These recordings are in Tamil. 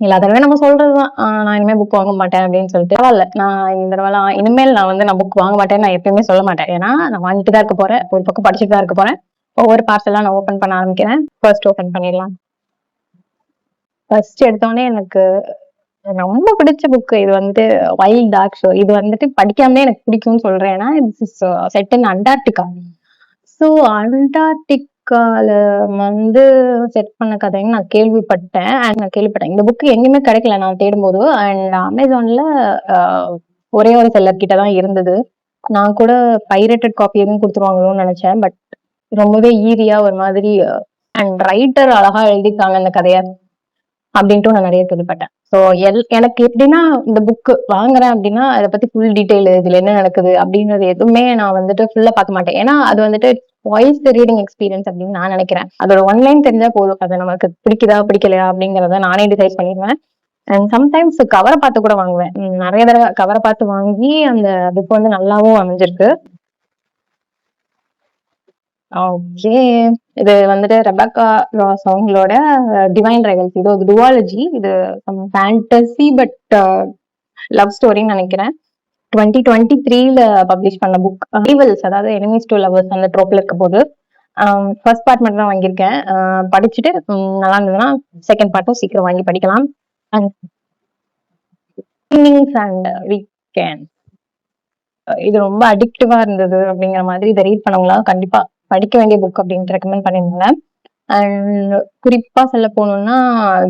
எல்லா தடவை நம்ம சொல்றதுதான் நான் இனிமேல் புக் வாங்க மாட்டேன் அப்படின்னு சொல்லிட்டு. பரவாயில்ல, நான் இந்த தடவைலாம் இனிமேல் நான் புக் வாங்க மாட்டேன்னு நான் எப்பயுமே சொல்ல மாட்டேன். ஏன்னா நான் வாங்கிட்டு தான் இருக்க போறேன், ஒரு பக்கம் படிச்சுட்டு தான் இருக்க போறேன். ஒவ்வொரு பார்சலா நான் ஓபன் பண்ண ஆரம்பிக்கிறேன். ஃபர்ஸ்ட் ஓபன் பண்ணிடலாம். ஃபர்ஸ்ட் எடுத்தோடனே எனக்கு ரொம்ப பிடிச்ச புக் இது வைல்ட் டாக் ஷோ. இது படிக்காமலே எனக்கு பிடிக்கும்னு சொல்றேன். ஏன்னா it's set in Antarctica. So அண்டார்டிகால செட் பண்ண கதைன்னு நான் கேள்விப்பட்டேன். இந்த புக் எங்கேயுமே கிடைக்கல நான் தேடும்போது. அண்ட் அமேசான்ல ஒரே ஒரு செல்லர் கிட்ட தான் இருந்தது. நான் கூட பைரேட்டட் காப்பி எதுவும் கொடுத்துருவாங்களோன்னு நினைச்சேன். பட் ரொம்பவே ஈஸியா ஒரு மாதிரி அண்ட் ரைட்டர் அழகா எழுதிருக்காங்க அந்த கதைய அப்படின்ட்டு நான் நிறைய கேள்விப்பட்டேன். ஸோ எனக்கு எப்படின்னா இந்த புக் வாங்குறேன் அப்படின்னா அதை பத்தி ஃபுல் டீடைல், இதுல என்ன நடக்குது அப்படின்றது எதுவுமே நான் ஃபுல்லா பார்க்க மாட்டேன். ஏன்னா அது வாய்ஸ் ரீடிங் எக்ஸ்பீரியன்ஸ் அப்படின்னு நான் நினைக்கிறேன். அதோட ஒன்லைன் தெரிஞ்சா போதும், அது நமக்கு பிடிக்குதா பிடிக்கலையா அப்படிங்கறத நானே டிசைட் பண்ணிடுவேன். அண்ட் சம்டைம்ஸ் கவரை பார்த்து கூட வாங்குவேன். நிறைய தடவை கவரை பார்த்து வாங்கி அந்த புக் நல்லாவும் அமைஞ்சிருக்கு. ஓகே, இது ரெபேக்கா ராஸ் அவங்களோட டிவைன் ரைவல்ஸ். இது ஒரு டுவாலஜி. இது ஃபேண்டசி பட் லவ் ஸ்டோரின்னு நினைக்கிறேன். 2023ல பப்ளிஷ் பண்ண புக். ரைவல்ஸ், அதாவது எனிமீஸ் டு லவர்ஸ் அந்த ட்ரோப்ல இருக்க போது. ஃபர்ஸ்ட் பார்ட் மட்டும் தான் வாங்கியிருக்கேன். படிச்சுட்டு நல்லா இருந்ததுன்னா செகண்ட் பார்ட்டும் சீக்கிரம் வாங்கி படிக்கலாம். அண்ட் வீக்கெண்ட் இது ரொம்ப அடிக்டிவா இருந்தது அப்படிங்கிற மாதிரி இதை ரீட் பண்ணவங்களா கண்டிப்பா படிக்க வேண்டிய புக் அப்படின்ட்டு ரெக்கமெண்ட் பண்ணியிருந்தாங்க. அண்ட் குறிப்பா சொல்ல போனோம்னா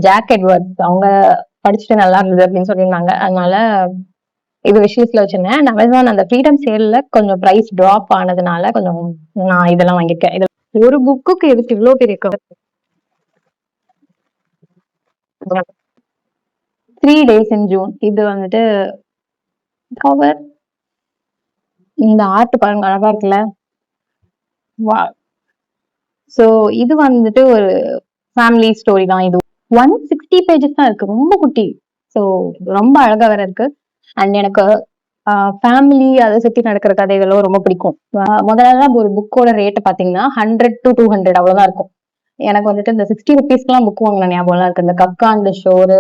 ஜாக் எட்வர்ட்ஸ் அவங்க படிச்சுட்டு நல்லா இருந்தது அப்படின்னு சொல்லியிருந்தாங்க. அதனால இது விஷயத்துல வச்சிருந்தேன். அண்ட் அமேசான் அந்த ஃப்ரீடம் சேல்ல கொஞ்சம் பிரைஸ் டிராப் ஆனதுனால கொஞ்சம் நான் இதெல்லாம் வாங்கியிருக்கேன். இது ஒரு புக்குக்கு எதுக்கு இவ்வளவு பெரிய கவர்? 3 days in June. இது கவர், இந்த ஆர்ட் பாருங்க அழகா இருக்குல்ல. வா, சோ இது ஒரு ஃபேமிலி ஸ்டோரி தான். இது 160 பேஜஸ் தான் இருக்கு, ரொம்ப குட்டி. ஸோ ரொம்ப அழகா வேற இருக்கு. அண்ட் எனக்கு ஃபேமிலி அதை சுத்தி நடக்கிற கதைகளும் ரொம்ப பிடிக்கும். முதல்ல ஒரு புக்கோட ரேட்டை பாத்தீங்கன்னா 100 to 200 அவ்வளவுதான் இருக்கும். எனக்கு இந்த 60 rupeesக்குலாம் புக் வாங்கின ஞாபகம் எல்லாம் இருக்கு. இந்த கப்கா அந்த ஷோரு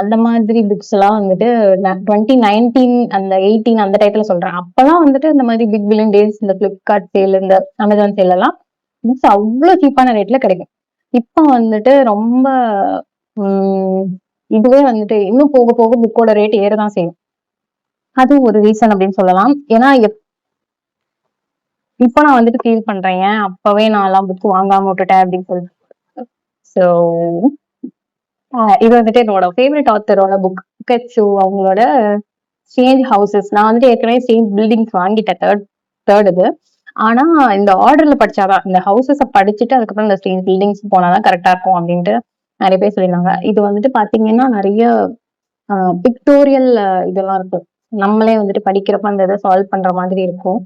அந்த மாதிரி புக்ஸ் எல்லாம் 2019 அந்த 18 அந்த டைத்துல சொல்றேன். அப்பெல்லாம் இந்த மாதிரி பிக் பில்லியன் டேஸ், இந்த பிளிப்கார்ட் சேல், இந்த அமேசான் சேல் எல்லாம் புக்ஸ் அவ்வளவு சீப்பான ரேட்ல கிடைக்கும். இப்போ ரொம்ப இதுவே இன்னும் போக போக புக்கோட ரேட் ஏறதான் செய்யும். அது ஒரு ரீசன் அப்படின்னு சொல்லலாம். ஏன்னா இப்ப நான் ஃபீல் பண்றேன், ஏன் அப்பவே நான் எல்லாம் புக் வாங்காம விட்டுட்டேன் அப்படின்னு சொல்லிட்டு. ஸோ இது என்னோட ஃபேவரட் ஆத்தரோட புக், கெட்சு அவங்களோட ஸ்ட்ரேஞ்ச் ஹவுசஸ். நான் ஏற்கனவே ஸ்ட்ரேஞ்ச் பில்டிங்ஸ் வாங்கிட்டேன், தேர்ட் இது. ஆனா இந்த ஆர்டர்ல படிச்சாதான், இந்த ஹவுசஸ படிச்சுட்டு அதுக்கப்புறம் இந்த ஸ்ட்ரேஞ்ச் பில்டிங்ஸ் போனாதான் கரெக்டா இருக்கும் அப்படின்ட்டு நிறைய பேர் சொல்லியிருந்தாங்க. இது பாத்தீங்கன்னா நிறைய பிக்டோரியல் இதெல்லாம் இருக்கும். நம்மளே படிக்கிறப்ப அந்த இதை சால்வ் பண்ற மாதிரி இருக்கும்.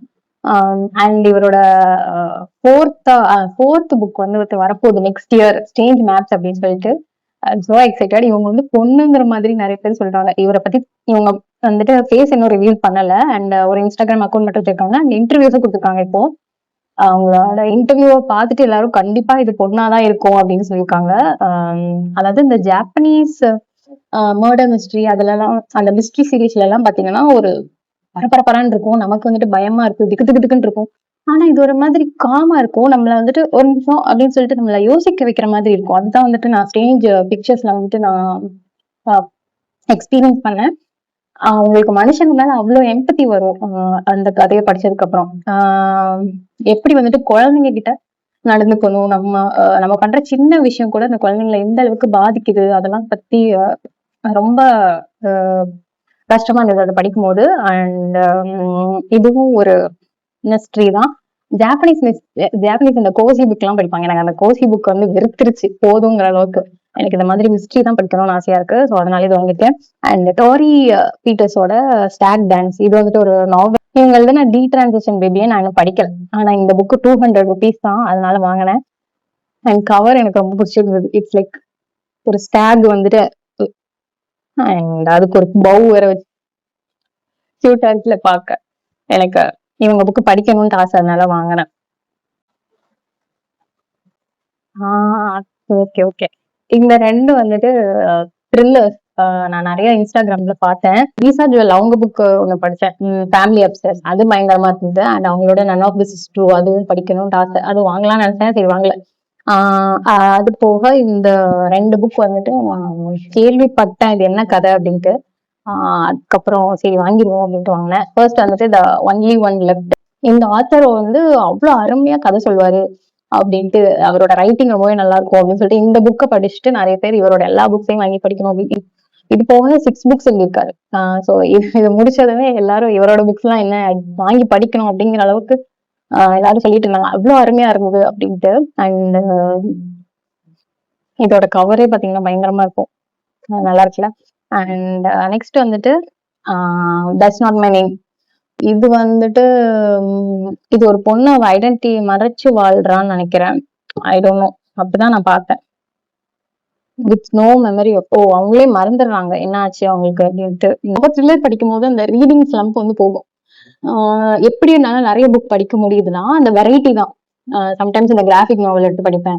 அண்ட் இவரோட ஃபோர்த் புக் வரப்போகுது நெக்ஸ்ட் இயர், ஸ்ட்ரேஞ்ச் மேப்ஸ் அப்படின்னு சொல்லிட்டு. So excited. இவங்க பொண்ணுங்கிற மாதிரி நிறைய பேர் சொல்றாங்க. இவரை பத்தி இவங்க ஃபேஸ் இன்னும் ரிவீல் பண்ணல. அண்ட் ஒரு இன்ஸ்டாகிராம் அக்கௌண்ட் மட்டும் வச்சிருக்காங்க. அண்ட் இன்டர்வியூஸும் கொடுத்துருக்காங்க. இப்போ அவங்களோட இன்டர்வியூவை பார்த்துட்டு எல்லாரும் கண்டிப்பா இது பொண்ணாதான் இருக்கும் அப்படின்னு சொல்லியிருக்காங்க. அதாவது இந்த ஜாப்பனீஸ் மர்டர் மிஸ்ட்ரி அதுலலாம், அந்த மிஸ்ட்ரி சீரீஸ்ல எல்லாம் பாத்தீங்கன்னா ஒரு பரபரப்பரான்னு இருக்கும். நமக்கு பயமா இருக்கும், திக்கு திக்கு திக்குன்னு இருக்கும். ஆனா இது ஒரு மாதிரி காமா இருக்கும். நம்மள ஒரு நிமிஷம் அப்படின்னு சொல்லிட்டு நம்மள யோசிக்க வைக்கிற மாதிரி இருக்கும். அதுதான் நான் ஸ்ட்ரேஞ்ச் பிக்சர்ஸ்ல நான் எக்ஸ்பீரியன்ஸ் பண்ணேன். உங்களுக்கு மனுஷங்க மேல அவ்வளவு எம்பத்தி வரும் அந்த கதையை படிச்சதுக்கு அப்புறம். எப்படி குழந்தைங்க கிட்ட நடந்துக்கணும், நம்ம பண்ற சின்ன விஷயம் கூட அந்த குழந்தைங்களை எந்த அளவுக்கு பாதிக்குது அதெல்லாம் பத்தி ரொம்ப கஷ்டமா இருந்தது அதை படிக்கும் போது. அண்ட் இதுவும் ஒரு மிஸ்ட்ரி தான். ஜாப்பனீஸ் இந்த கோசி புக் எல்லாம் படிப்பாங்க. எனக்கு அந்த கோசி புக் வெறுத்துருச்சு போதுங்கிற அளவுக்கு. எனக்கு இந்த மாதிரி மிஸ்ட்ரி தான் படிக்கணும்னு ஆசையா இருக்கு. ஸோ அதனால இது வாங்கிட்டேன். அண்ட் டோரி பீட்டர்ஸோட ஸ்டாக் டான்ஸ், இது ஒரு நாவல். இவங்களது நான் டி டிரான்சிஷன் பேபியை நான் இன்னும் படிக்கல. ஆனா இந்த புக்கு 200 rupees தான், அதனால வாங்கினேன். அண்ட் கவர் எனக்கு ரொம்ப பிடிச்சிருந்தது. இட்ஸ் லைக் ஒரு ஸ்டாக் அண்ட் அதுக்கு ஒரு பவு வேற வச்சு கியூட்டா இருக்குல பார்க்க. எனக்கு இவங்க புக்கு படிக்கணும்னு ஆசை, அதனால வாங்கினேன். Okay okay. இந்த ரெண்டு த்ரில்லர் நான் நிறைய இன்ஸ்டாகிராம்ல பார்த்தேன். ரீசா ஜுவல் அவங்க புக் ஒண்ணு படிச்சேன். ஃபேமிலி அப்சர்ஸ் அது பயங்கரமா இருந்தது. அண்ட் அவங்களோட none of this is true அதுவும் படிக்கணும்னு ஆசை. அது வாங்கலாம்னு நினைச்சேன், சரி வாங்கல. அது போக இந்த 2 புக் வந்துட்டு நான் கேள்விப்பட்டேன் இது என்ன கதை அப்படின்ட்டு. அதுக்கப்புறம் சரி வாங்கிடுவோம் அப்படின்ட்டு வாங்கினேன். ஃபர்ஸ்ட் வந்துட்டு த ஒன்லி ஒன் லெஃப்ட். இந்த ஆத்தர் வந்து அவ்வளவு அருமையா கதை சொல்லுவாரு அப்படின்ட்டு, அவரோட ரைட்டிங் ரொம்பவே நல்லா இருக்கும் அப்படின்னு சொல்லிட்டு இந்த புக்கை படிச்சுட்டு நிறைய பேர் இவரோட எல்லா புக்ஸையும் வாங்கி படிக்கணும் அப்படின்னு. இது போக 6 புக்ஸ் எழுதியிருக்காரு. சோ இது முடிச்சதுமே எல்லாரும் இவரோட புக்ஸ் எல்லாம் என்ன வாங்கி படிக்கணும் அப்படிங்கிற அளவுக்கு எல்லாரும் சொல்லிட்டு இருந்தாங்க. அவ்வளவு அருமையா இருந்தது அப்படின்ட்டு. அண்ட் இதோட கவரே பாத்தீங்கன்னா பயங்கரமா இருக்கும். நல்லா இருக்குல்ல. அண்ட் நெக்ஸ்ட் வந்துட்டு தட்ஸ் நாட் மை நேம். இது வந்துட்டு இது ஒரு பொண்ணு அவ ஐடென்டிட்டி மறைச்சு வாழ்றான்னு நினைக்கிறேன். I don't know. அப்படிதான் நான் பார்த்தேன். With no memory. அவங்களே மறந்துடுறாங்க என்ன ஆச்சு அவங்களுக்கு அப்படின்ட்டு. ரொம்ப த்ரில்லர் படிக்கும் போது அந்த ரீடிங் ஸ்லம்ப் வந்து போகும். எப்படி என்னால நிறைய புக் படிக்க முடியுதுன்னா அந்த வெரைட்டி தான். சம்டைம்ஸ் இந்த கிராஃபிக் நாவல் எடுத்து படிப்பேன்.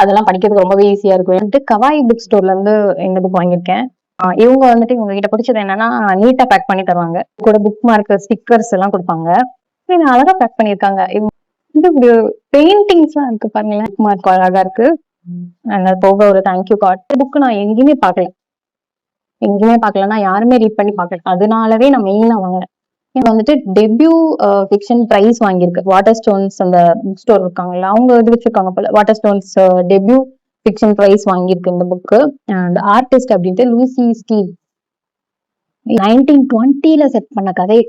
அதெல்லாம் படிக்கிறதுக்கு ரொம்பவே ஈஸியா இருக்கும். கவாய் புக் ஸ்டோர்ல இருந்து இந்த புக் வாங்கியிருக்கேன். இவங்க வந்துட்டு இவங்க கிட்ட பிடிச்சது என்னன்னா நீட்டா பேக் பண்ணி தருவாங்க. கூட புக் மார்க் ஸ்டிக்கர்ஸ் எல்லாம் கொடுப்பாங்க. அழகா பேக் பண்ணிருக்காங்க. இது பெயிண்டிங்ஸ் எல்லாம் இருக்கு பாருங்களேன். புக் மார்க் அழகா இருக்கு. போக ஒரு தேங்க்யூ கார்டு. புக் நான் எங்கேயுமே பார்க்கலன்னா யாருமே ரீட் பண்ணி பார்க்கல. அதனாலவே நான் மெயினா வாங்கினேன். வந்துட்டு டெபியூ ஃபிக்ஷன் பிரைஸ் வாங்கியிருக்கு. வாட்டர் ஸ்டோன்ஸ் அந்த புக் ஸ்டோர் இருக்காங்கல்ல, அவங்க இது வச்சிருக்காங்க போல. Waterstones debut fiction prize வாங்கியிருக்கு இந்த புக்கு. அந்த ஆர்டிஸ்ட் அப்படின்ட்டு லூசி ஸ்டீவ் 1920 செட் பண்ண கதை.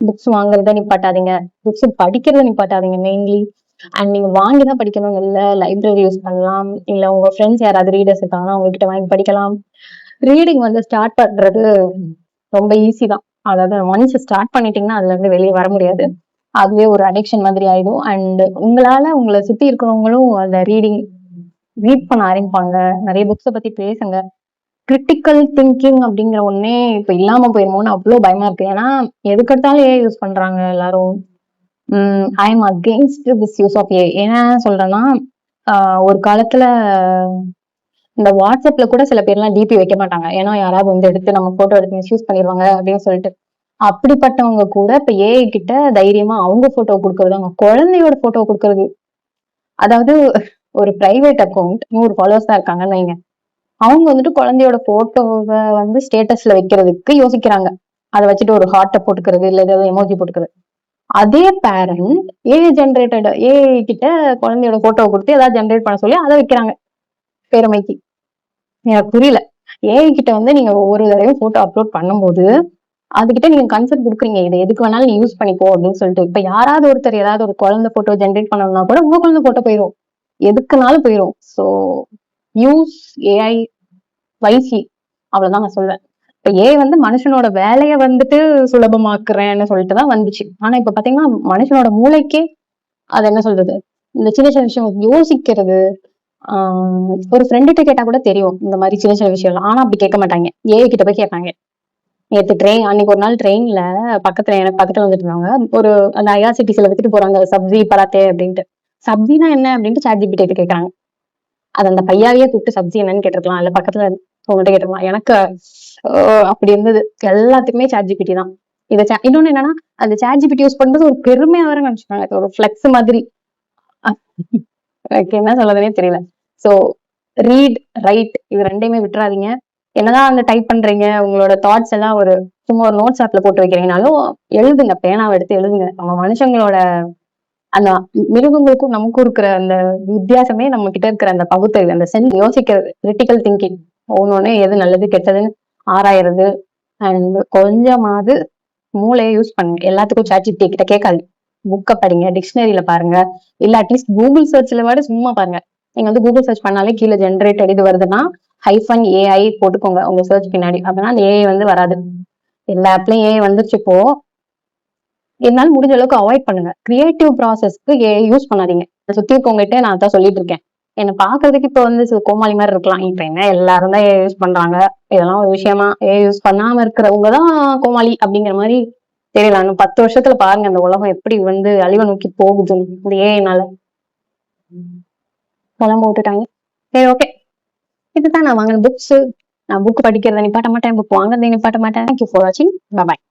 புக்ஸ் வாங்குறத நிப்பாட்டாதீங்க, புக்ஸ் படிக்கிறத நிப்பாட்டாதீங்க மெயின்லி. அண்ட் நீங்க வாங்கிதான் படிக்கணும் இல்ல, லைப்ரரி யூஸ் பண்ணலாம். இல்ல உங்க ஃப்ரெண்ட்ஸ் யாராவது ரீடர்ஸ் இருக்காங்கன்னா அவங்க கிட்ட வாங்கி படிக்கலாம். ரீடிங் வந்து ஸ்டார்ட் பண்றது ரொம்ப ஈஸி தான். அதாவது ஒன்ஸ் ஸ்டார்ட் பண்ணிட்டீங்கன்னா அதுல இருந்து வெளியே வர முடியாது. அதுவே ஒரு அடிக்ஷன் மாதிரி ஆயிடும். அண்ட் உங்களை சுத்தி இருக்கிறவங்களும் அந்த ரீட் பண்ண ஆரம்பிப்பாங்க. நிறைய புக்ஸை பத்தி பேசுங்க. கிரிட்டிக்கல் திங்கிங் அப்படிங்கிற ஒன்னே இப்ப இல்லாம போயிருமோன்னு அவ்வளவு பயமா இருக்கு. ஏன்னா எதுக்கெடுத்தாலும் ஏஐ யூஸ் பண்றாங்க எல்லாரும். I am against this use of AI. என்ன சொல்றேன்னா ஒரு காலத்துல இந்த வாட்ஸ்அப்ல கூட சில பேர்லாம் டிபி வைக்க மாட்டாங்க. ஏன்னா யாராவது வந்து எடுத்து நம்ம போட்டோ எடுத்து மிஸ்யூஸ் பண்ணிடுவாங்க அப்படின்னு சொல்லிட்டு. அப்படிப்பட்டவங்க கூட இப்ப ஏஐ கிட்ட தைரியமா அவங்க போட்டோ கொடுக்கறது, அவங்க குழந்தையோட போட்டோ கொடுக்கறது. அதாவது ஒரு பிரைவேட் அக்கௌண்ட் 100 ஃபாலோவர்ஸ் தான் இருக்காங்கன்னு வைங்க. அவங்க வந்துட்டு குழந்தையோட போட்டோவை வந்து ஸ்டேட்டஸ்ல வைக்கிறதுக்கு யோசிக்கிறாங்க. அதை வச்சுட்டு ஒரு ஹார்ட்டை போட்டுக்கிறது இல்ல ஏதாவது எமோஜி போட்டுக்கிறது. அதே பேரண்ட் ஏஐ ஜென்ரேட்டட் ஏஐ கிட்ட குழந்தையோட போட்டோவை கொடுத்து ஏதாவது ஜென்ரேட் பண்ண சொல்லி அதை வைக்கிறாங்க பெருமைக்கு. எனக்கு புரியல. ஏஐ கிட்ட வந்து நீங்க ஒவ்வொரு தடவையும் போட்டோ அப்லோட் பண்ணும்போது அதுகிட்ட நீங்க கன்செப்ட் கொடுக்குறீங்க, இதை எதுக்கு வேணாலும் நீ யூஸ் பண்ணிக்கோ அப்படின்னு சொல்லிட்டு. இப்ப யாராவது ஒருத்தர் ஏதாவது ஒரு குழந்தை போட்டோ ஜென்ரேட் பண்ணணும்னா கூட உங்க குழந்தை போட்டோ போயிடும், எதுக்குனாலும் போயிடும். ஸோ யூஸ் ஏஐ வைஸ்லி, அவ்வளவுதான் நான் சொல்வேன். இப்ப ஏஐ வந்து மனுஷனோட வேலையை வந்துட்டு சுலபமாக்குறேன்னு சொல்லிட்டுதான் வந்துச்சு. ஆனா இப்ப பாத்தீங்கன்னா மனுஷனோட மூளைக்கே அது என்ன சொல்றது, இந்த சின்ன சின்ன விஷயம் யோசிக்கிறது. ஒரு ஃப்ரெண்டுகிட்ட கேட்டா கூட தெரியும் இந்த மாதிரி சின்ன சின்ன விஷயம். ஆனா அப்படி கேட்க மாட்டாங்க, ஏஐ கிட்ட போய் கேட்பாங்க. அன்னைக்கு ஒரு நாள் ட்ரெயின்ல எனக்கு பக்கத்துல வந்துட்டு இருந்தாங்க. ஒரு அந்த ஐஆர்சிடிசில வச்சுட்டு போறாங்க சப்ஜி பராத்தே அப்படின்ட்டு. சப்ஜினா என்ன அப்படின்ட்டு சாட்ஜிபிடி கேட்கறாங்க. அது அந்த பையாவே கூப்பிட்டு சப்ஜி என்னன்னு கேட்டிருக்கலாம், இல்ல பக்கத்துல உங்கள்கிட்ட கேட்டிருக்கலாம். எனக்கு அப்படி இருந்தது. எல்லாத்துக்குமே சாட்ஜிபிடி தான். இன்னொன்னு என்னன்னா அந்த சாட்ஜிபிடி யூஸ் பண்றது ஒரு பெருமையா வர நினைச்சுக்காங்க, ஒரு ஃபிளெக்ஸ் மாதிரி. என்ன சொல்றதுனே தெரியல. சோ ரீட் ரைட் இது ரெண்டையுமே விட்டுறாதீங்க. என்னதான் அந்த டைப் பண்றீங்க, உங்களோட தாட்ஸ் எல்லாம் சும்மா ஒரு நோட்ஸ் ஆப்ல போட்டு வைக்கிறீங்கனாலும் எழுதுங்க, பேனாவை எடுத்து எழுதுங்க. நம்ம மனுஷங்களோட அந்த மிருகங்களுக்கும் நமக்கும் இருக்கிற அந்த வித்தியாசமே நம்ம கிட்ட இருக்கிற அந்த பகுத்தறிவு, அந்த யோசிக்கிறது, கிரிட்டிக்கல் திங்கிங், ஒன்னொன்னு எது நல்லது கெட்டதுன்னு ஆராயறது. அண்ட் கொஞ்சமாவது மூளையை யூஸ் பண்ணுங்க. எல்லாத்துக்கும் சாட்ஜிபிடி கிட்ட கேட்காது. புக்கை படிங்க, டிக்ஷனரியில பாருங்க, இல்ல அட்லீஸ்ட் கூகுள் சர்ச்ல விட சும்மா பாருங்க. நீங்க வந்து கூகுள் சர்ச் பண்ணாலே கீழே ஜென்ரேட் இது வருதுன்னா ஹைஃபன் ஏஐ போட்டுக்கோங்க உங்க சர்ச் பின்னாடி. அப்படின்னா அந்த ஏஐ வந்து வராது. எல்லா ஆப்லயும் ஏஐ வந்துருச்சு இப்போ. என்னால முடிஞ்ச அளவுக்கு அவாய்ட் பண்ணுங்க. கிரியேட்டிவ் ப்ராசஸ்க்கு ஏஐ யூஸ் பண்ணாதீங்க. சுத்தி இருக்கவங்ககிட்ட நான் தான் சொல்லிட்டு இருக்கேன். என்னை பாக்குறதுக்கு இப்ப வந்து கோமாளி மாதிரி இருக்கலாம். இப்ப என்ன எல்லாரும் தான் ஏஐ யூஸ் பண்றாங்க, இதெல்லாம் ஒரு விஷயமா? ஏஐ யூஸ் பண்ணாம இருக்கிறவங்கதான் கோமாளி அப்படிங்கிற மாதிரி தெரியல. இன்னும் 10 வருஷத்துல பாருங்க அந்த உலகம் எப்படி வந்து அழிவை நோக்கி போகுது இந்த ஏஐனால. குழம்பு விட்டுட்டாங்க. சரி, ஓகே. இதுதான் நான் வாங்கின புக்ஸ். நான் புக் படிக்கிறத நிப்பாட்ட மாட்டேன், புக் வாங்குறதை நிப்பாட்ட மாட்டேன். தேங்க்யூ ஃபார் வாட்சிங். பாய்.